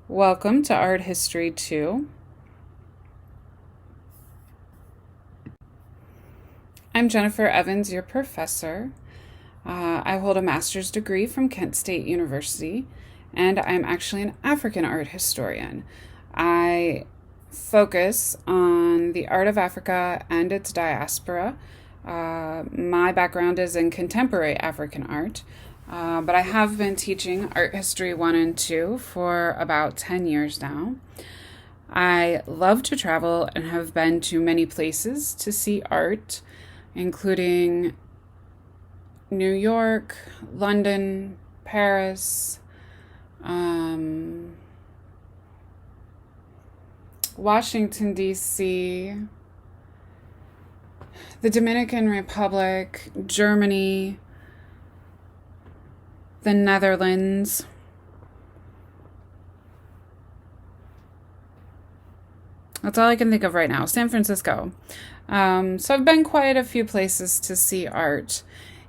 Welcome to Art History 2. I'm Jennifer Evans, your professor. I hold a master's degree from Kent State University, and I'm actually an African art historian. I focus on the art of Africa and its diaspora. My background is in contemporary African art, but I have been teaching Art History 1 and 2 for about 10 years now. I love to travel and have been to many places to see art, including New York, London, Paris, Washington, D.C., the Dominican Republic, Germany, the Netherlands. That's all I can think of right now. San Francisco. So I've been quite a few places to see art.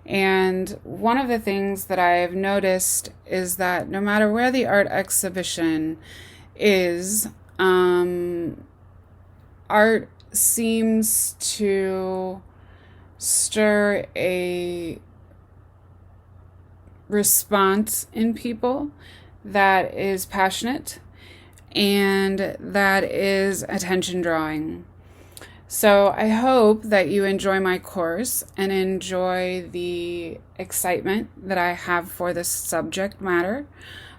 And one of the things that I've noticed is that no matter where the art exhibition is, art seems to stir a response in people that is passionate and that is attention drawing. So I hope that you enjoy my course and enjoy the excitement that I have for this subject matter,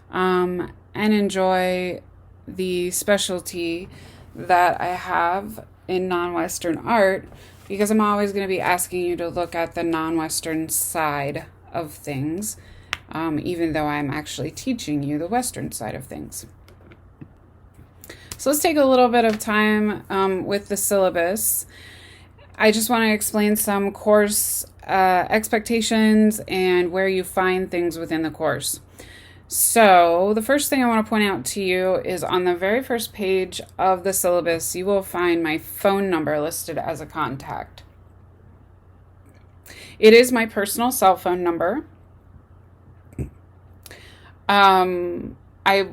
and enjoy the specialty that I have in non-Western art, because I'm always going to be asking you to look at the non-Western side of things, even though I'm actually teaching you the Western side of things. So let's take a little bit of time with the syllabus. I just want to explain some course expectations and where you find things within the course. So the first thing I want to point out to you is on the very first page of the syllabus, you will find my phone number listed as a contact. It is my personal cell phone number. I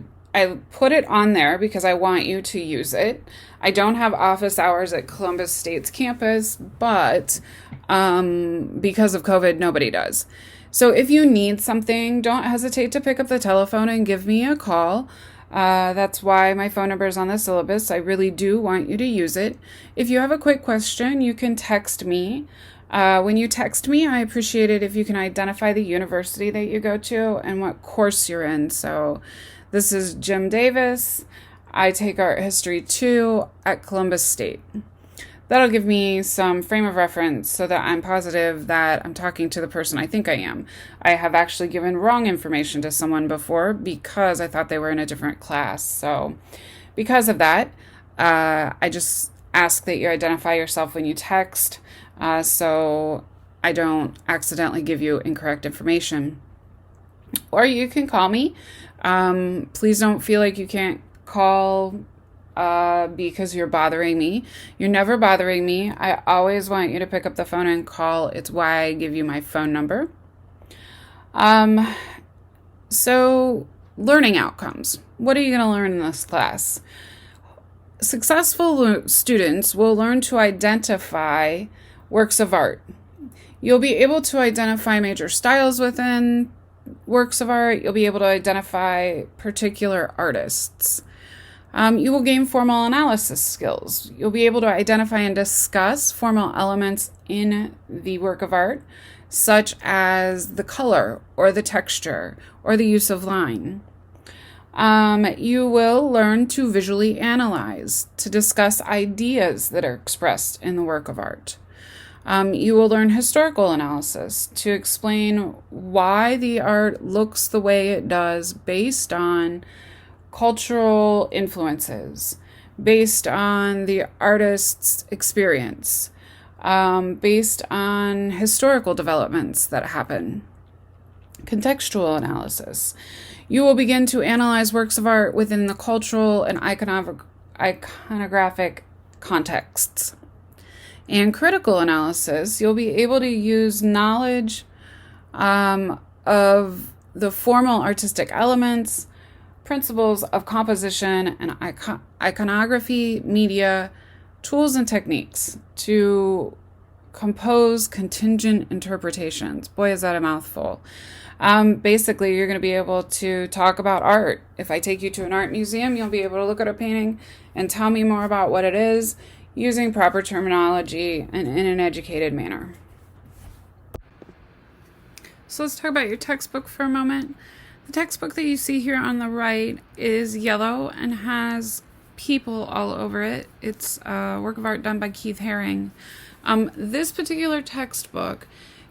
put it on there because I want you to use it. I don't have office hours at Columbus State's campus, but because of COVID, nobody does. So if you need something, don't hesitate to pick up the telephone and give me a call. That's why my phone number is on the syllabus. I really do want you to use it. If you have a quick question, you can text me. When you text me, I appreciate it if you can identify the university that you go to and what course you're in. So this is Jim Davis. I take Art History 2 at Columbus State. That'll give me some frame of reference so that I'm positive that I'm talking to the person I think I am. I have actually given wrong information to someone before because I thought they were in a different class. So because of that, I just ask that you identify yourself when you text, so I don't accidentally give you incorrect information. Or you can call me. Please don't feel like you can't call because you're bothering me. You're never bothering me. I always want you to pick up the phone and call. It's why I give you my phone number. So learning outcomes. What are you going to learn in this class? Successful students will learn to identify works of art. You'll be able to identify major styles within works of art. You'll be able to identify particular artists. You will gain formal analysis skills. You'll be able to identify and discuss formal elements in the work of art, such as the color or the texture or the use of line. You will learn to visually analyze, to discuss ideas that are expressed in the work of art. You will learn historical analysis to explain why the art looks the way it does based on cultural influences, based on the artist's experience, based on historical developments that happen. Contextual analysis. You will begin to analyze works of art within the cultural and iconographic contexts. And critical analysis, you'll be able to use knowledge of the formal artistic elements, principles of composition and iconography, media, tools, and techniques to compose contingent interpretations. Boy, is that a mouthful. Basically, you're going to be able to talk about art. If I take you to an art museum, you'll be able to look at a painting and tell me more about what it is using proper terminology and in an educated manner. So let's talk about your textbook for a moment. The textbook that you see here on the right is yellow and has people all over it. It's a work of art done by Keith Haring. This particular textbook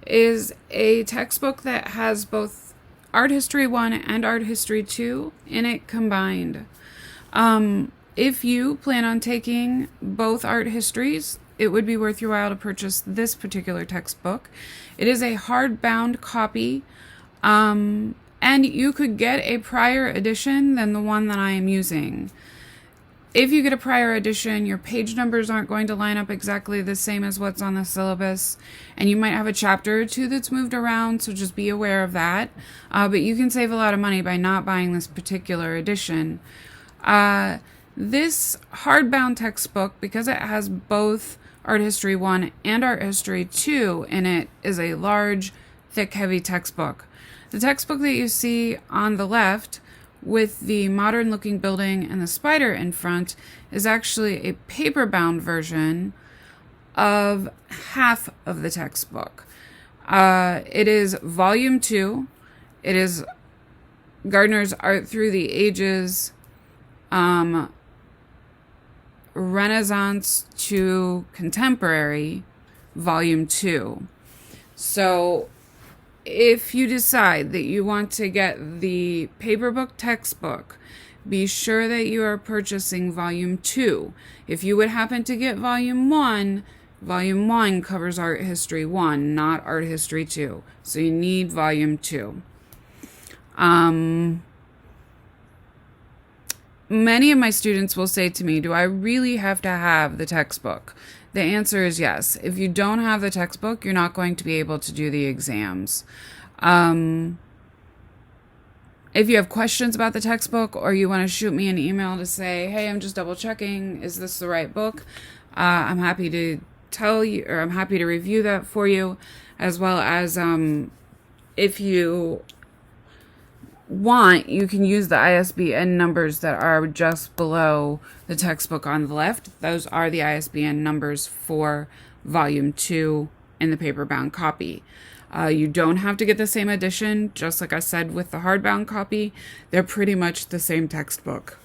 is a textbook that has both Art History 1 and Art History 2 in it combined. If you plan on taking both art histories, it would be worth your while to purchase this particular textbook. It is a hardbound copy, and you could get a prior edition than the one that I am using. If you get a prior edition, your page numbers aren't going to line up exactly the same as what's on the syllabus, and you might have a chapter or two that's moved around, so just be aware of that. But you can save a lot of money by not buying this particular edition. This hardbound textbook, because it has both Art History 1 and Art History 2 in it, is a large, thick, heavy textbook. The textbook that you see on the left with the modern looking building and the spider in front is actually a paper-bound version of half of the textbook. It is volume 2. It is Gardner's Art Through the Ages, Renaissance to Contemporary, volume 2. So if you decide that you want to get the paperbook textbook, be sure that you are purchasing volume 2. If you would happen to get volume 1 covers Art History 1, not Art History 2. So you need volume 2. Many of my students will say to me, do I really have to have the textbook? The answer is yes. If you don't have the textbook, you're not going to be able to do the exams. If you have questions about the textbook or you want to shoot me an email to say, hey, I'm just double checking, is this the right book? I'm happy to tell you, or I'm happy to review that for you, as well as if you want, you can use the ISBN numbers that are just below the textbook on the left. Those are the ISBN numbers for volume 2 in the paper-bound copy. You don't have to get the same edition. Just like I said with the hardbound copy, they're pretty much the same textbook.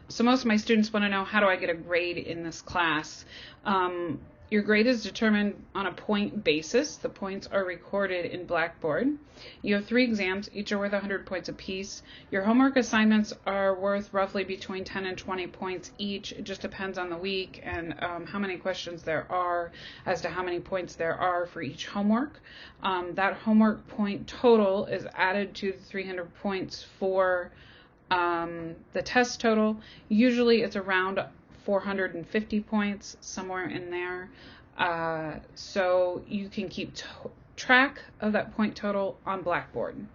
So most of my students want to know, how do I get a grade in this class? Your grade is determined on a point basis. The points are recorded in Blackboard. You have 3 exams, each are worth 100 points apiece. Your homework assignments are worth roughly between 10 and 20 points each. It just depends on the week and how many questions there are as to how many points there are for each homework. That homework point total is added to the 300 points for the test total. Usually it's around 450 points, somewhere in there. So you can keep track of that point total on Blackboard.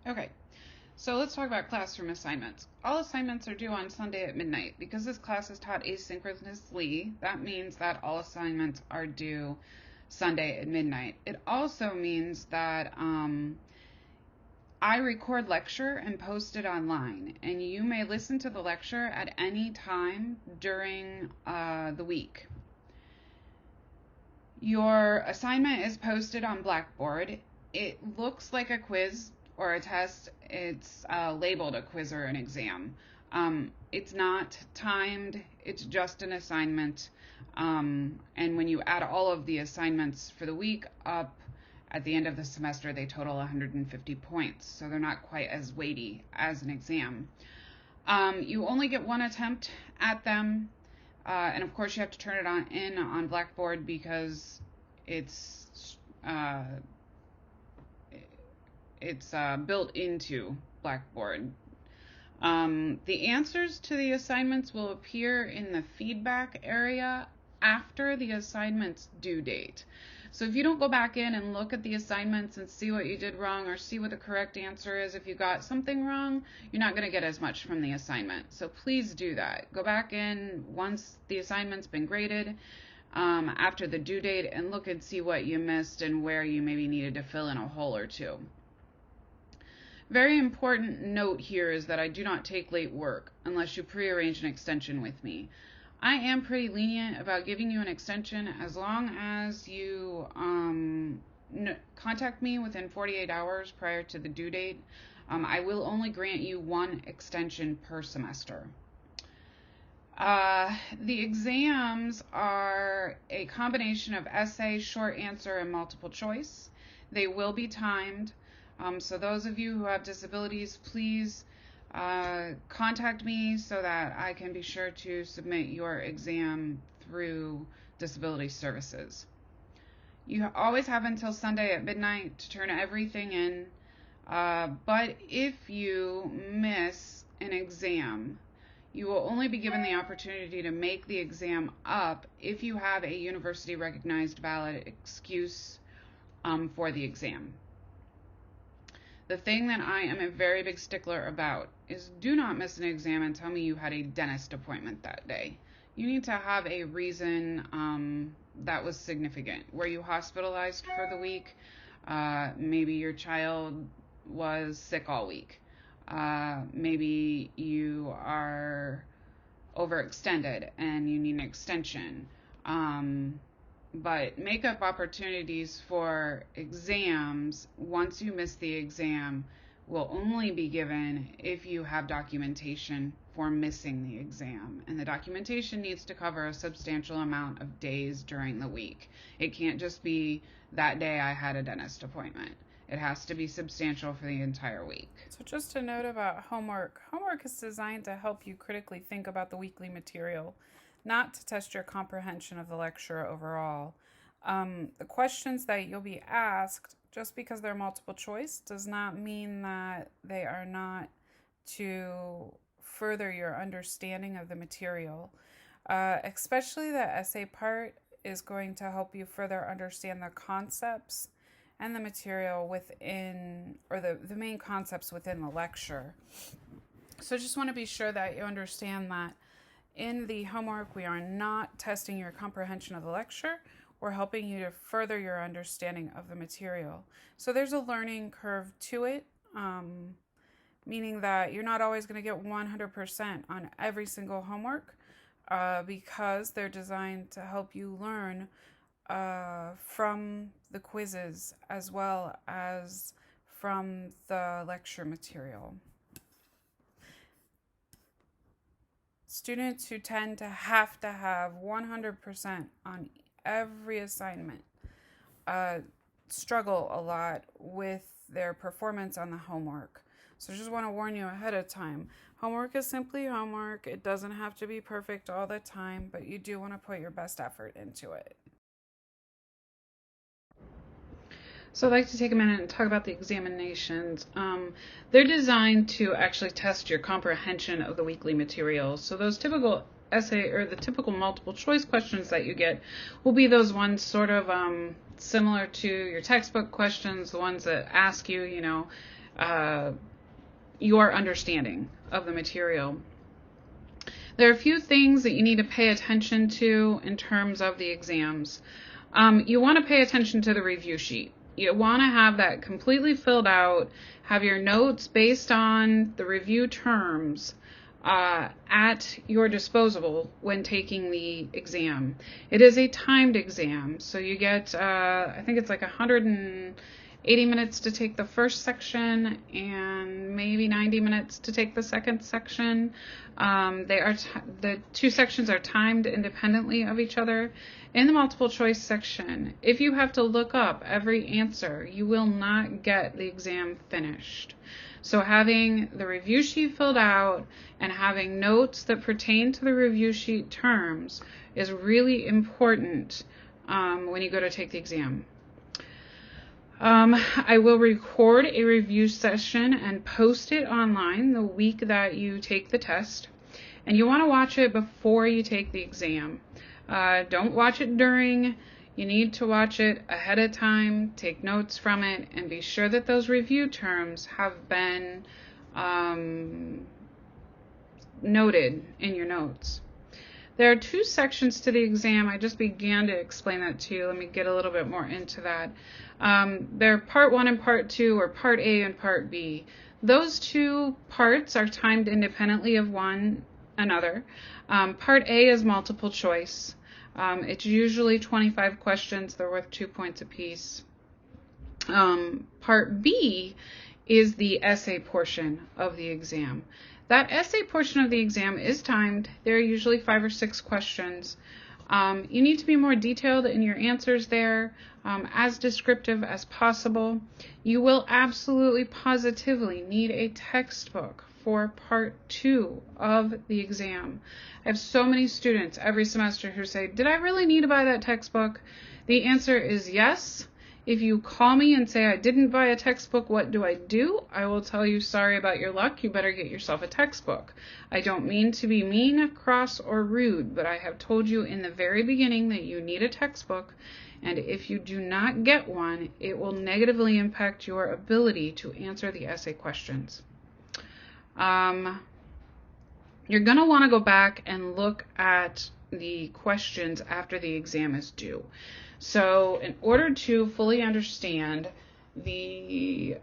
Okay, so let's talk about classroom assignments. All assignments are due on Sunday at midnight. Because this class is taught asynchronously, that means that all assignments are due Sunday at midnight. It also means that I record lecture and post it online, and you may listen to the lecture at any time during the week. Your assignment is posted on Blackboard. It looks like a quiz or a test. It's labeled a quiz or an exam. It's not timed, it's just an assignment. And when you add all of the assignments for the week up at the end of the semester, they total 150 points. So they're not quite as weighty as an exam. You only get one attempt at them. And of course you have to turn it on Blackboard because it's built into Blackboard. The answers to the assignments will appear in the feedback area after the assignment's due date. So if you don't go back in and look at the assignments and see what you did wrong or see what the correct answer is, if you got something wrong, you're not going to get as much from the assignment. So please do that. Go back in once the assignment's been graded after the due date and look and see what you missed and where you maybe needed to fill in a hole or two. Very important note here is that I do not take late work unless you prearrange an extension with me. I am pretty lenient about giving you an extension as long as you contact me within 48 hours prior to the due date. I will only grant you one extension per semester. The exams are a combination of essay, short answer, and multiple choice. They will be timed. So those of you who have disabilities, please contact me so that I can be sure to submit your exam through Disability Services. You always have until Sunday at midnight to turn everything in, but if you miss an exam, you will only be given the opportunity to make the exam up if you have a university recognized valid excuse for the exam. The thing that I am a very big stickler about is do not miss an exam and tell me you had a dentist appointment that day. You need to have a reason that was significant. Were you hospitalized for the week? Maybe your child was sick all week. Maybe you are overextended and you need an extension. But makeup opportunities for exams, once you miss the exam, will only be given if you have documentation for missing the exam. And the documentation needs to cover a substantial amount of days during the week. It can't just be that day I had a dentist appointment. It has to be substantial for the entire week. So just a note about homework. Homework is designed to help you critically think about the weekly material, not to test your comprehension of the lecture overall. The questions that you'll be asked, just because they're multiple choice, does not mean that they are not to further your understanding of the material. Especially the essay part is going to help you further understand the concepts and the material within, or the main concepts within the lecture. So just want to be sure that you understand that in the homework, we are not testing your comprehension of the lecture. We're helping you to further your understanding of the material. So there's a learning curve to it, meaning that you're not always going to get 100% on every single homework because they're designed to help you learn from the quizzes as well as from the lecture material. Students who tend to have 100% on every assignment struggle a lot with their performance on the homework. So I just want to warn you ahead of time. Homework is simply homework. It doesn't have to be perfect all the time, but you do want to put your best effort into it. So I'd like to take a minute and talk about the examinations. They're designed to actually test your comprehension of the weekly materials. So those typical essay or the typical multiple choice questions that you get will be those ones sort of similar to your textbook questions, the ones that ask you, your understanding of the material. There are a few things that you need to pay attention to in terms of the exams. You want to pay attention to the review sheet. You want to have that completely filled out, have your notes based on the review terms at your disposal when taking the exam. It is a timed exam, so you get, I think it's like 180 minutes to take the first section and maybe 90 minutes to take the second section. The two sections are timed independently of each other. In the multiple choice section, if you have to look up every answer, you will not get the exam finished. So having the review sheet filled out and having notes that pertain to the review sheet terms is really important when you go to take the exam. I will record a review session and post it online the week that you take the test. And you want to watch it before you take the exam. Don't watch it during. You need to watch it ahead of time, take notes from it, and be sure that those review terms have been noted in your notes. There are two sections to the exam. I just began to explain that to you. Let me get a little bit more into that. They're part 1 and part 2, or part A and part B. Those two parts are timed independently of one another. Part A is multiple choice. It's usually 25 questions. They're worth 2 points apiece. Part B is the essay portion of the exam. That essay portion of the exam is timed. There are usually 5 or 6 questions. You need to be more detailed in your answers there, as descriptive as possible. You will absolutely positively need a textbook for part 2 of the exam. I have so many students every semester who say, did I really need to buy that textbook? The answer is yes. If you call me and say I didn't buy a textbook, what do? I will tell you, sorry about your luck, you better get yourself a textbook. I don't mean to be mean, cross, or rude, but I have told you in the very beginning that you need a textbook, and if you do not get one, it will negatively impact your ability to answer the essay questions. You're going to want to go back and look at the questions after the exam is due. So in order to fully understand the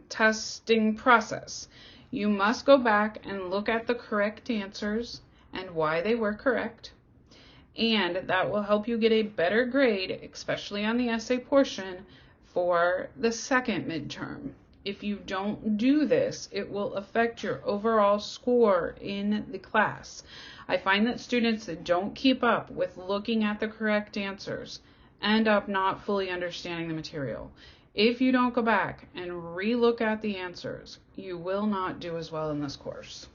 testing process, you must go back and look at the correct answers and why they were correct. And that will help you get a better grade, especially on the essay portion, for the second midterm. If you don't do this, it will affect your overall score in the class. I find that students that don't keep up with looking at the correct answers end up not fully understanding the material. If you don't go back and re-look at the answers, you will not do as well in this course.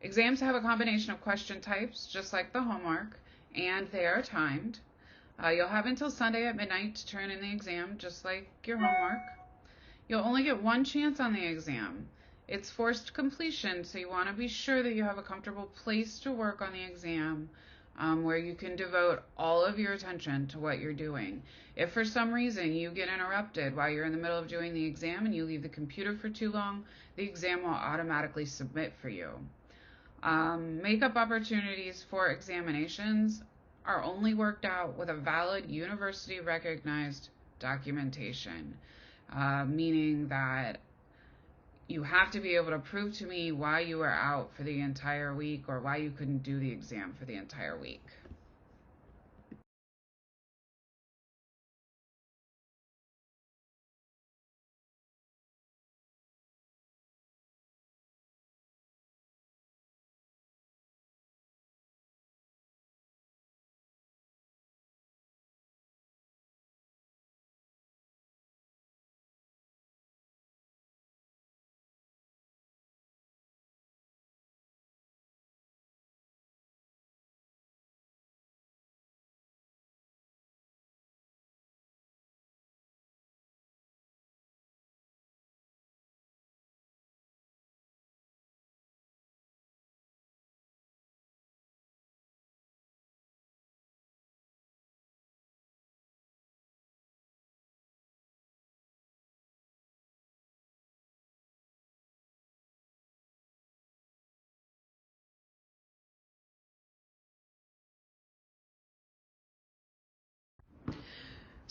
Exams have a combination of question types, just like the homework, and they are timed. You'll have until Sunday at midnight to turn in the exam, just like your homework. You'll only get one chance on the exam. It's forced completion, so you want to be sure that you have a comfortable place to work on the exam where you can devote all of your attention to what you're doing. If for some reason you get interrupted while you're in the middle of doing the exam and you leave the computer for too long, the exam will automatically submit for you. Makeup opportunities for examinations are only worked out with a valid university recognized documentation, meaning that you have to be able to prove to me why you were out for the entire week or why you couldn't do the exam for the entire week.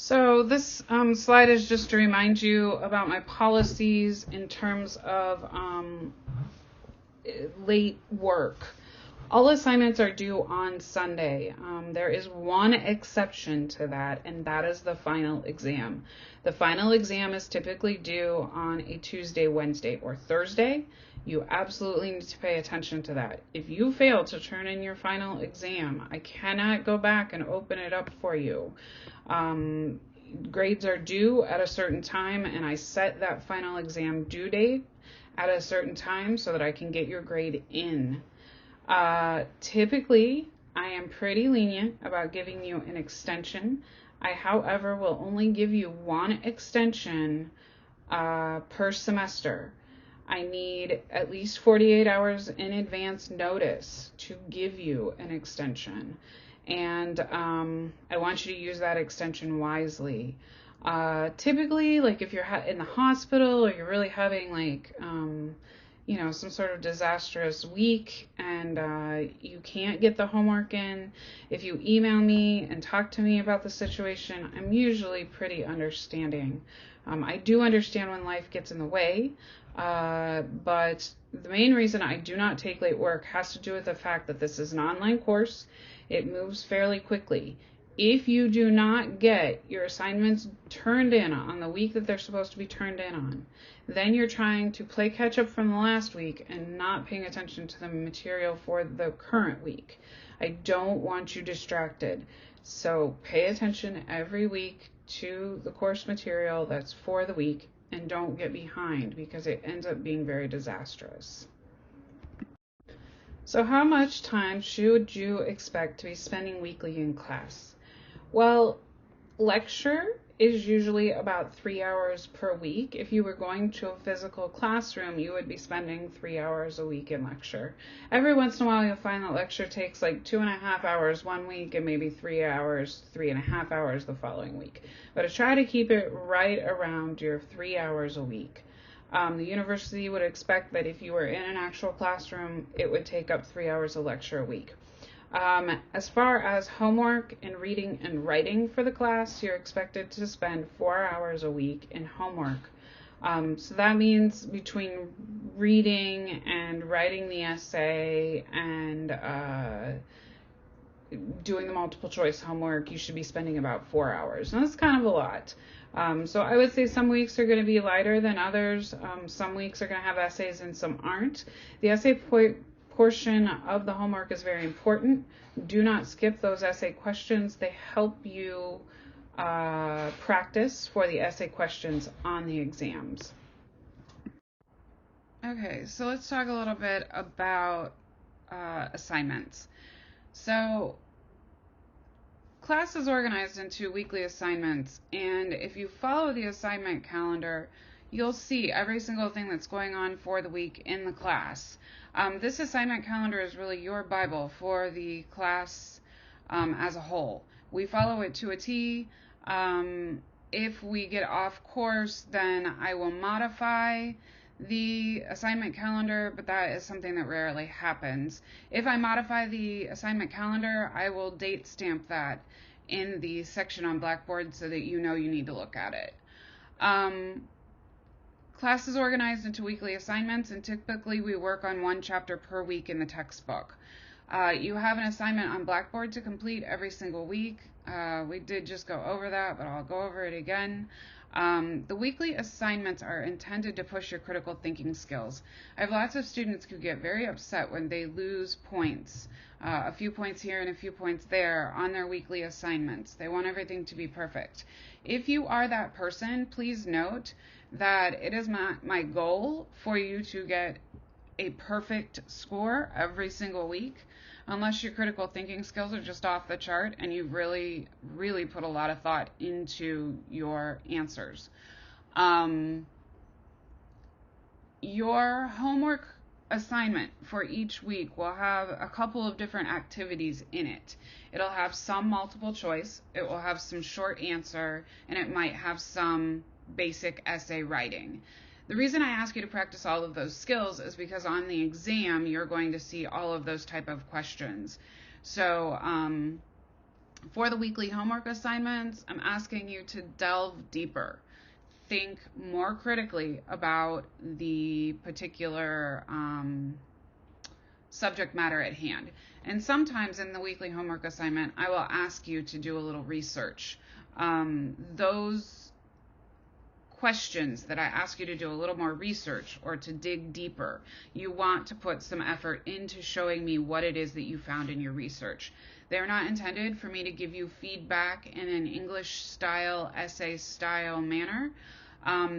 So this slide is just to remind you about my policies in terms of late work. All assignments are due on Sunday. There is one exception to that, and that is the final exam. The final exam is typically due on a Tuesday, Wednesday, or Thursday. You absolutely need to pay attention to that. If you fail to turn in your final exam, I cannot go back and open it up for you. Grades are due at a certain time, and I set that final exam due date at a certain time so that I can get your grade in. Typically, I am pretty lenient about giving you an extension. I, however, will only give you one extension per semester. I need at least 48 hours in advance notice to give you an extension. And I want you to use that extension wisely. Typically, like if you're in the hospital or you're really having like, some sort of disastrous week and you can't get the homework in, if you email me and talk to me about the situation, I'm usually pretty understanding. I do understand when life gets in the way, but the main reason I do not take late work has to do with the fact that this is an online course. It moves fairly quickly. If you do not get your assignments turned in on the week that they're supposed to be turned in on, then you're trying to play catch up from the last week and not paying attention to the material for the current week. I don't want you distracted. So pay attention every week to the course material that's for the week and don't get behind because it ends up being very disastrous. So how much time should you expect to be spending weekly in class? Well, lecture is usually about 3 hours per week. If you were going to a physical classroom, you would be spending 3 hours a week in lecture. Every once in a while, you'll find that lecture takes like 2.5 hours one week and maybe 3 hours, 3.5 hours the following week. But I try to keep it right around your 3 hours a week. The university would expect that if you were in an actual classroom, it would take up 3 hours of lecture a week. As far as homework and reading and writing for the class, you're expected to spend 4 hours a week in homework. So that means between reading and writing the essay and doing the multiple choice homework, you should be spending about 4 hours. And that's kind of a lot. So I would say some weeks are going to be lighter than others. Some weeks are going to have essays and some aren't. The essay portion of the homework is very important. Do not skip those essay questions. They help you practice for the essay questions on the exams. Okay, so let's talk a little bit about assignments. So class is organized into weekly assignments, and if you follow the assignment calendar, you'll see every single thing that's going on for the week in the class. This assignment calendar is really your Bible for the class as a whole. We follow it to a T. If we get off course, then I will modify the assignment calendar, but that is something that rarely happens. If I modify the assignment calendar, I will date stamp that in the section on Blackboard so that you know you need to look at it. Class is organized into weekly assignments, and typically we work on one chapter per week in the textbook. You have an assignment on Blackboard to complete every single week. We did just go over that, but I'll go over it again. The weekly assignments are intended to push your critical thinking skills. I have lots of students who get very upset when they lose points, a few points here and a few points there on their weekly assignments. They want everything to be perfect. If you are that person, please note that it is my goal for you to get a perfect score every single week, unless your critical thinking skills are just off the chart and you've really, really put a lot of thought into your answers. Your homework assignment for each week will have a couple of different activities in it. It'll have some multiple choice, it will have some short answer, and it might have some basic essay writing. The reason I ask you to practice all of those skills is because on the exam, you're going to see all of those type of questions. So For the weekly homework assignments, I'm asking you to delve deeper. Think more critically about the particular subject matter at hand. And sometimes in the weekly homework assignment, I will ask you to do a little research. Those questions that I ask you to do a little more research or to dig deeper, you want to put some effort into showing me what it is that you found in your research. They're not intended for me to give you feedback in an English style, essay style manner.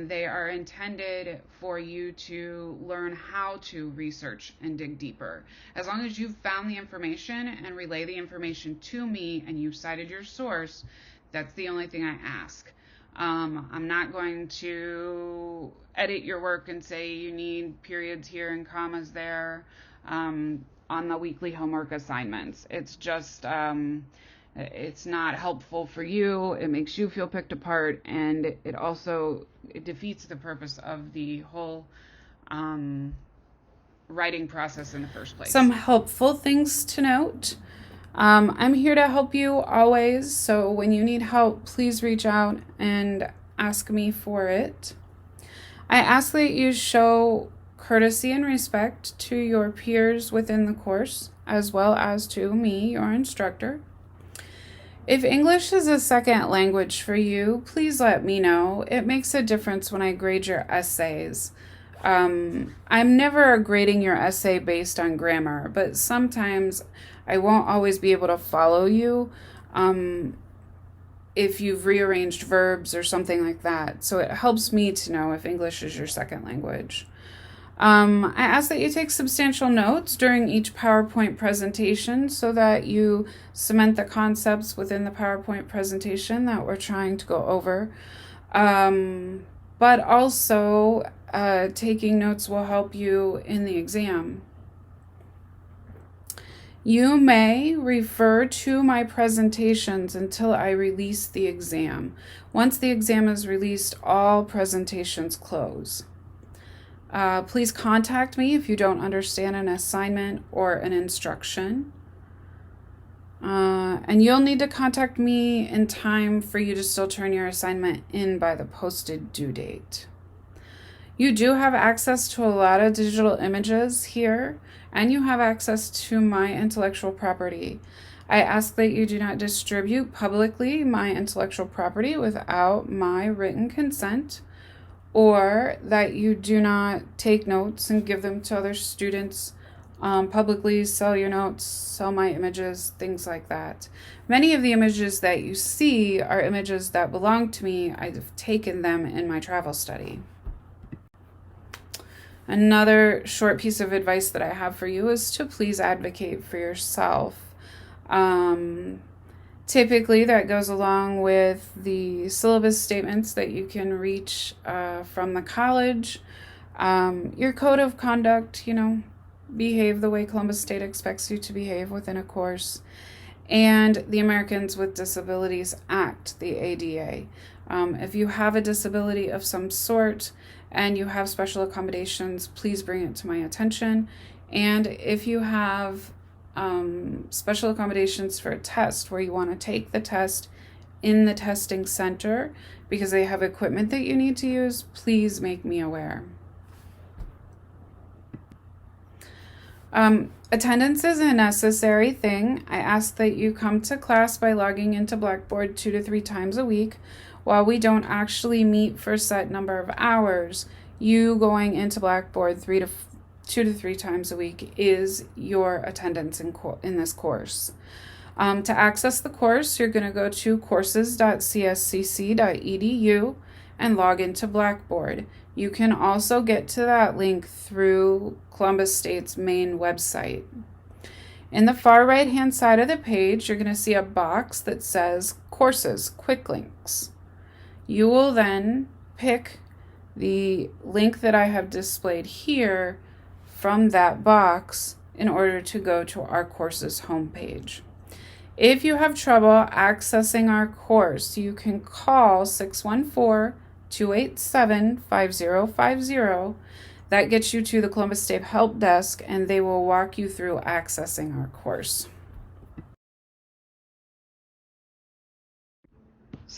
They are intended for you to learn how to research and dig deeper. As long as you've found the information and relay the information to me and you've cited your source, that's the only thing I ask. I'm not going to edit your work and say you need periods here and commas there on the weekly homework assignments. It's just it's not helpful for you. It makes you feel picked apart, and it defeats the purpose of the whole writing process in the first place. Some helpful things to note. I'm here to help you always, so when you need help, please reach out and ask me for it. I ask that you show courtesy and respect to your peers within the course, as well as to me, your instructor. If English is a second language for you, please let me know. It makes a difference when I grade your essays. I'm never grading your essay based on grammar, but sometimes I won't always be able to follow you if you've rearranged verbs or something like that. So it helps me to know if English is your second language. I ask that you take substantial notes during each PowerPoint presentation so that you cement the concepts within the PowerPoint presentation that we're trying to go over. But also, taking notes will help you in the exam. You may refer to my presentations until I release the exam. Once the exam is released, all presentations close. Please contact me if you don't understand an assignment or an instruction. And you'll need to contact me in time for you to still turn your assignment in by the posted due date. You do have access to a lot of digital images here, and you have access to my intellectual property. I ask that you do not distribute publicly my intellectual property without my written consent, or that you do not take notes and give them to other students publicly, sell your notes, sell my images, things like that. Many of the images that you see are images that belong to me. I've taken them in my travel study. Another short piece of advice that I have for you is to please advocate for yourself. Typically, that goes along with the syllabus statements that you can reach from the college. Your code of conduct, behave the way Columbus State expects you to behave within a course. And the Americans with Disabilities Act, the ADA. If you have a disability of some sort and you have special accommodations, please bring it to my attention. And if you have special accommodations for a test where you want to take the test in the testing center because they have equipment that you need to use, please make me aware. Attendance is a necessary thing. I ask that you come to class by logging into Blackboard 2 to 3 times a week. While we don't actually meet for a set number of hours, you going into Blackboard 2 to 3 times a week is your attendance in this course. To access the course, you're going to go to courses.cscc.edu and log into Blackboard. You can also get to that link through Columbus State's main website. In the far right-hand side of the page, you're going to see a box that says Courses, Quick Links. You will then pick the link that I have displayed here from that box in order to go to our courses homepage. If you have trouble accessing our course, you can call 614-287-5050. That gets you to the Columbus State Help Desk, and they will walk you through accessing our course.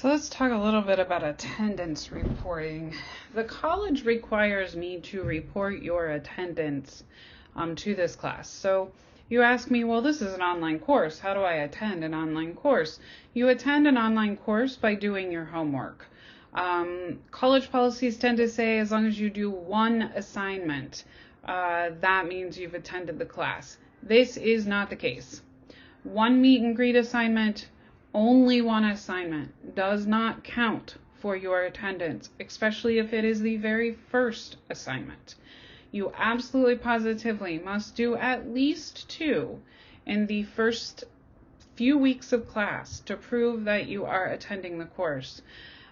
So let's talk a little bit about attendance reporting. The college requires me to report your attendance to this class. So you ask me, well, this is an online course. How do I attend an online course? You attend an online course by doing your homework. College policies tend to say as long as you do one assignment, that means you've attended the class. This is not the case. One meet and greet assignment, only one assignment, does not count for your attendance, especially if it is the very first assignment. You absolutely positively must do at least 2 in the first few weeks of class to prove that you are attending the course.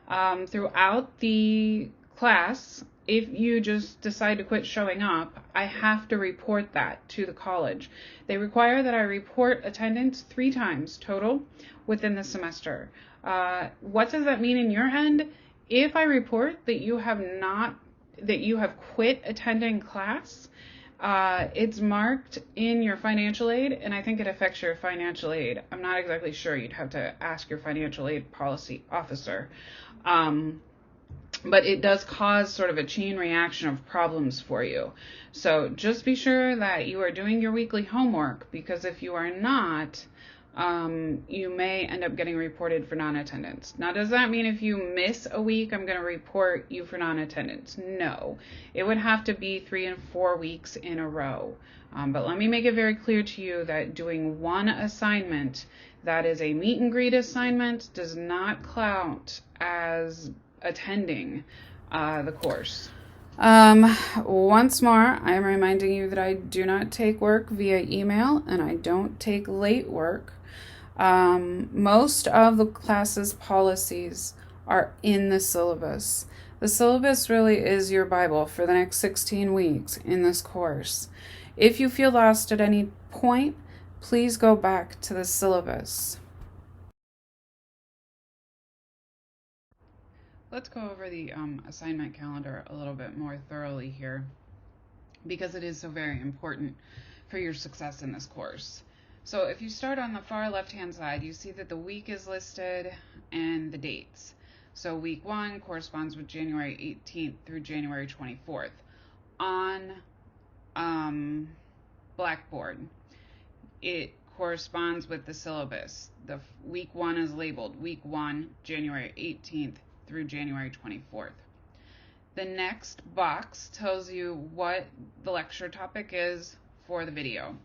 Throughout the class, if you just decide to quit showing up, I have to report that to the college. They require that I report attendance 3 times total within the semester. What does that mean in your end? If I report that you have quit attending class, it's marked in your financial aid, and I think it affects your financial aid. I'm not exactly sure. You'd have to ask your financial aid policy officer. But it does cause sort of a chain reaction of problems for you. So just be sure that you are doing your weekly homework, because if you are not, you may end up getting reported for non-attendance. Now, does that mean if you miss a week, I'm going to report you for non-attendance? No. It would have to be 3 and 4 weeks in a row. But let me make it very clear to you that doing one assignment that is a meet and greet assignment does not count as attending the course. Once more, I am reminding you that I do not take work via email, and I don't take late work. Most of the class's policies are in the syllabus. The syllabus really is your Bible for the next 16 weeks in this course. If you feel lost at any point, please go back to the syllabus. Let's go over the assignment calendar a little bit more thoroughly here, because it is so very important for your success in this course. So if you start on the far left-hand side, you see that the week is listed and the dates. So week 1 corresponds with January 18th through January 24th. On Blackboard, it corresponds with the syllabus. The week 1 is labeled week 1, January 18th through January 24th. The next box tells you what the lecture topic is for the video.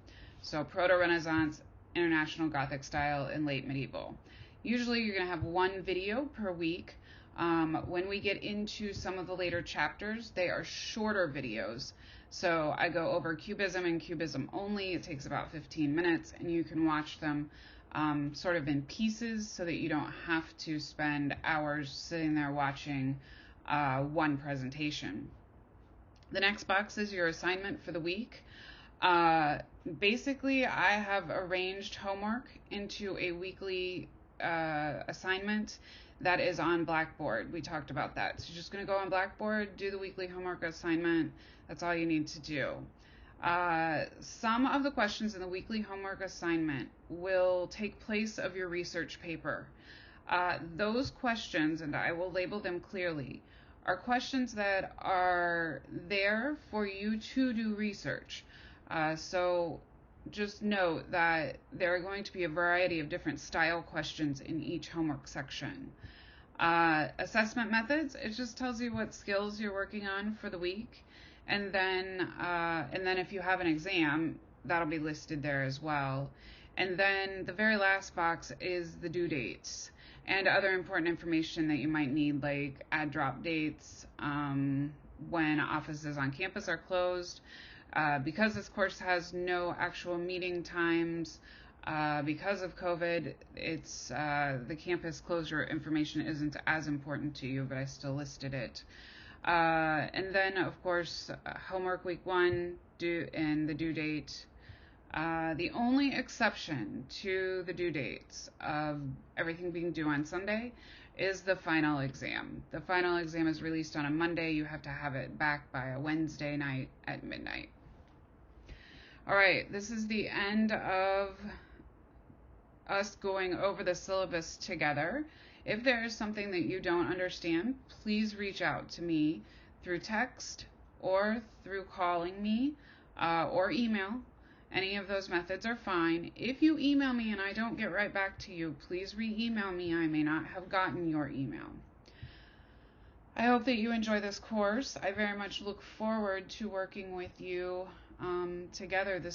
So Proto-Renaissance, International Gothic Style, and Late Medieval. Usually you're going to have 1 video per week. When we get into some of the later chapters, they are shorter videos. So I go over Cubism and Cubism only. It takes about 15 minutes, and you can watch them sort of in pieces so that you don't have to spend hours sitting there watching one presentation. The next box is your assignment for the week. Basically, I have arranged homework into a weekly assignment that is on Blackboard. We talked about that. So you're just going to go on Blackboard, do the weekly homework assignment. That's all you need to do. Some of the questions in the weekly homework assignment will take place of your research paper. Those questions, and I will label them clearly, are questions that are there for you to do research. So just note that there are going to be a variety of different style questions in each homework section. Assessment methods, it just tells you what skills you're working on for the week. And then if you have an exam, that'll be listed there as well. And then the very last box is the due dates and other important information that you might need, like add drop dates, when offices on campus are closed. Because this course has no actual meeting times, because of COVID, it's the campus closure information isn't as important to you, but I still listed it. And then, of course, homework week 1 and the due date. The only exception to the due dates of everything being due on Sunday is the final exam. The final exam is released on a Monday. You have to have it back by a Wednesday night at midnight. All right, this is the end of us going over the syllabus together. If there is something that you don't understand, please reach out to me through text or through calling me or email. Any of those methods are fine. If you email me and I don't get right back to you, please re-email me. I may not have gotten your email. I hope that you enjoy this course. I very much look forward to working with you together this